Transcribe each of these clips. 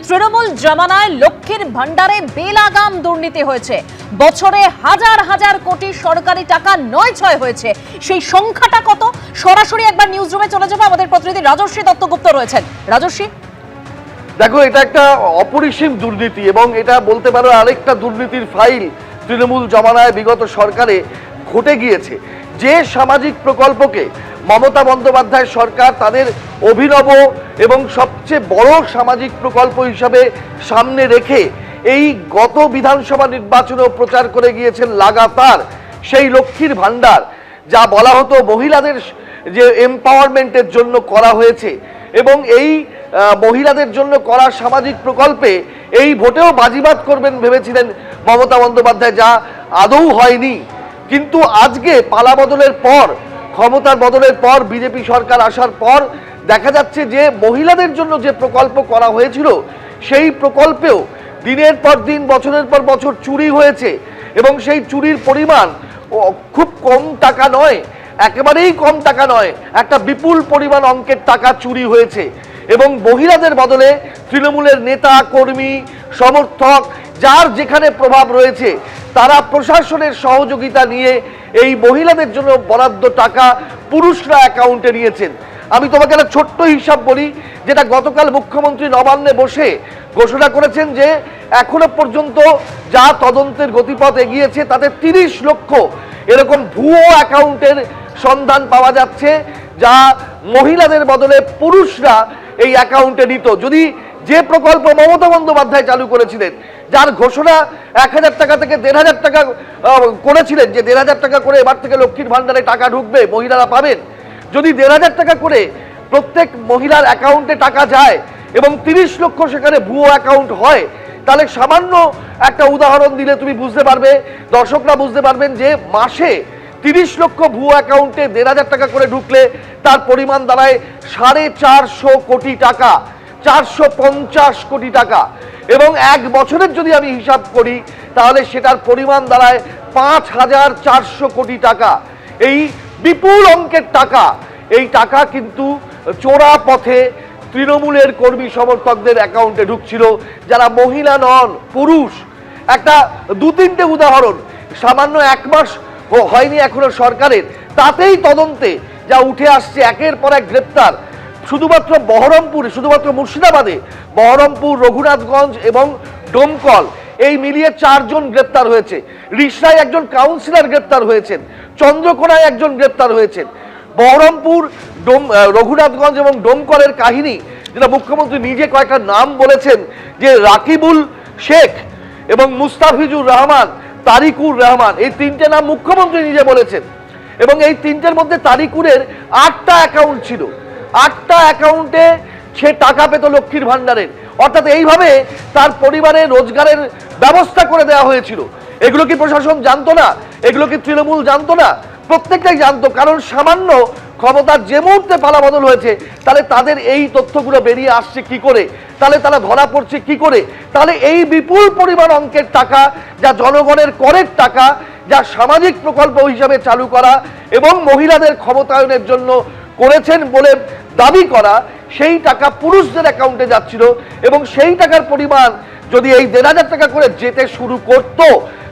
তৃণমূল জমানায় লক্ষ্মীর ভান্ডারে বেলাগাম দুর্নীতি হয়েছে। বছরে হাজার হাজার কোটি সরকারি টাকা নয় ছয় হয়েছে। সেই সংখ্যাটা কত? সরাসরি একবার নিউজ রুমে চলে যাবো। আমাদের প্রতিনিধি রাজশ্রী দত্তগুপ্ত রয়েছেন। রাজশ্রী, দেখো, এটা একটা অপরিসীম দুর্নীতি এবং এটা বলতে পারো আরেকটা দুর্নীতির ফাইল তৃণমূল জমানায় বিগত সরকারে ঘটে গিয়েছে। যে সামাজিক প্রকল্পকে মমতা বন্দ্যোপাধ্যায় সরকার তাদের অভিনব এবং সবচেয়ে বড় সামাজিক প্রকল্প হিসাবে সামনে রেখে এই গত বিধানসভা নির্বাচনেও প্রচার করে গিয়েছেন লাগাতার, সেই লক্ষ্মীর ভান্ডার যা বলা হতো মহিলাদের যে এম্পাওয়ারমেন্টের জন্য করা হয়েছে এবং এই মহিলাদের জন্য করা সামাজিক প্রকল্পে এই ভোটেও বাজিবাদ করবেন ভেবেছিলেন মমতা বন্দ্যোপাধ্যায়, যা আদৌ হয়নি। কিন্তু আজকে পালা বদলের পর, ক্ষমতার বদলের পর, বিজেপি সরকার আসার পর দেখা যাচ্ছে যে মহিলাদের জন্য যে প্রকল্প করা হয়েছিল সেই প্রকল্পেও দিনের পর দিন, বছরের পর বছর চুরি হয়েছে এবং সেই চুরির পরিমাণ খুব কম টাকা নয়, একেবারেই কম টাকা নয়, একটা বিপুল পরিমাণ অঙ্কের টাকা চুরি হয়েছে। এবং মহিলাদের বদলে তৃণমূলের নেতা, কর্মী, সমর্থক, যার যেখানে প্রভাব রয়েছে তারা প্রশাসনের সহযোগিতা নিয়ে এই মহিলাদের জন্য বরাদ্দ টাকা পুরুষরা অ্যাকাউন্টে নিয়েছেন। আমি তোমাকে একটা ছোট্ট হিসাব বলি, যেটা গতকাল মুখ্যমন্ত্রী নবান্নে বসে ঘোষণা করেছেন যে এখনো পর্যন্ত যা তদন্তের গতিপথ এগিয়েছে তাতে 30 লক্ষ এরকম ভুয়ো অ্যাকাউন্টের সন্ধান পাওয়া যাচ্ছে, যা মহিলাদের বদলে পুরুষরা এই অ্যাকাউন্টে নিত। যদি যে প্রকল্প মমতা বন্দ্যোপাধ্যায় চালু করেছিলেন, যার ঘোষণা 1000 টাকা থেকে 1500 টাকা করেছিলেন, যে 1500 টাকা করে এবার থেকে লক্ষ্মীর ভান্ডারে টাকা ঢুকবে, মহিলারা পাবেন, যদি 1500 টাকা করে প্রত্যেক মহিলার অ্যাকাউন্টে টাকা যায় এবং 30 লক্ষ সেখানে ভুয়ো অ্যাকাউন্ট হয়, তাহলে সামান্য একটা উদাহরণ দিলে তুমি বুঝতে পারবে, দর্শকরা বুঝতে পারবেন যে মাসে 30 লক্ষ ভুয়ো অ্যাকাউন্টে 1500 টাকা করে ঢুকলে তার পরিমাণ দাঁড়ায় 450 কোটি টাকা, 450 কোটি টাকা। এবং এক বছরের যদি আমি হিসাব করি তাহলে সেটার পরিমাণ দাঁড়ায় 5400 কোটি টাকা। এই বিপুল অঙ্কের টাকা, এই টাকা কিন্তু চোরা পথে তৃণমূলের কর্মী সমর্থকদের অ্যাকাউন্টে ঢুকছিল, যারা মহিলা নন, পুরুষ। একটা 2-3টে উদাহরণ, সামান্য 1 মাস হয়নি এখনো সরকারের, তাতেই তদন্তে যা উঠে আসছে একের পর এক গ্রেপ্তার। শুধুমাত্র বহরমপুরে, শুধুমাত্র মুর্শিদাবাদে বহরমপুর, রঘুনাথগঞ্জ এবং ডোমকল, এই মিলিয়ে 4 জন গ্রেপ্তার হয়েছে। রিষড়ায় একজন কাউন্সিলর গ্রেপ্তার হয়েছেন, চন্দ্রকোনায় একজন গ্রেপ্তার হয়েছেন। বহরমপুর, রঘুনাথগঞ্জ এবং ডোমকলের কাহিনী, যেটা মুখ্যমন্ত্রী নিজে কয়েকটা নাম বলেছেন, যে রাকিবুল শেখ এবং মুস্তাফিজুর রহমান, তারিকুর রহমান, এই 3টে নাম মুখ্যমন্ত্রী নিজে বলেছেন। এবং এই 3টের মধ্যে তারিকুরের 8টা অ্যাকাউন্ট ছিল, 8টা অ্যাকাউন্টে সে টাকা পেত লক্ষ্মীর ভান্ডারের। অর্থাৎ এইভাবে তার পরিবারের রোজগারের ব্যবস্থা করে দেওয়া হয়েছিল। এগুলো কি প্রশাসন জানতো না? এগুলো কি তৃণমূল জানতো না? প্রত্যেকটাই জানতো, কারণ সামান্য ক্ষমতার যে মুহূর্তে পালাবদল হয়েছে তাহলে তাদের এই তথ্যগুলো বেরিয়ে আসছে কি করে, তাহলে তারা ধরা পড়ছে কি করে, তাহলে এই বিপুল পরিমাণ অঙ্কের টাকা, যা জনগণের করের টাকা, যা সামাজিক প্রকল্প হিসাবে চালু করা এবং মহিলাদের ক্ষমতায়নের জন্য করেছেন বলে দাবি করা, সেই টাকা পুরুষদের অ্যাকাউন্টে যাচ্ছিল। এবং সেই টাকার পরিমাণ যদি এই 1500 টাকা করে যেতে শুরু করত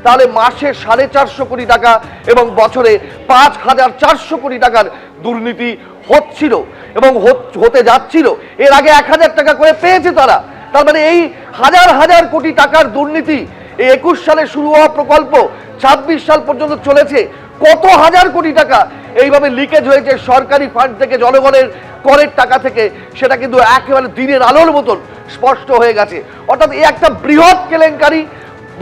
তাহলে মাসে 450 কোটি টাকা এবং বছরে 5400 কোটি টাকার দুর্নীতি হচ্ছিল এবং হতে যাচ্ছিল। এর আগে 1000 টাকা করে পেয়েছে তারা। তার মানে এই হাজার হাজার কোটি টাকার দুর্নীতি, এই 21 সালে শুরু হওয়া প্রকল্প 26 সাল পর্যন্ত চলেছে। কত হাজার কোটি টাকা এইভাবে লিকেজ হয়েছে সরকারি ফান্ড থেকে, জনগণের করের টাকা থেকে, সেটা কিন্তু একেবারে দিনের আলোর মতন স্পষ্ট হয়ে গেছে। অর্থাৎ এই একটা বৃহৎ কেলেঙ্কারি,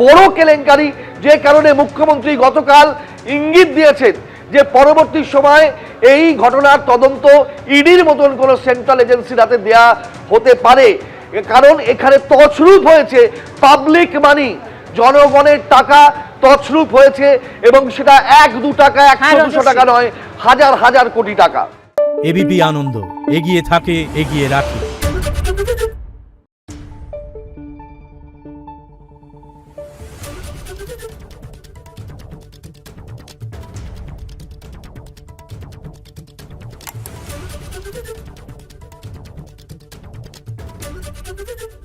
বড় কেলেঙ্কারি, যে কারণে মুখ্যমন্ত্রী গতকাল ইঙ্গিত দিয়েছেন যে পরবর্তী সময় এই ঘটনার তদন্ত ইডির মতন কোনো সেন্ট্রাল এজেন্সির হাতে দেয়া হতে পারে। কারণ এখানে তছরূপ হয়েছে পাবলিক মানি, জনগণের টাকা তছরূপ হয়েছে এবং সেটা 1-2 টাকা, 100-200 টাকা নয়, হাজার হাজার কোটি টাকা। এবিপি আনন্দ, এগিয়ে থাকে, এগিয়ে রাখে। Thank you.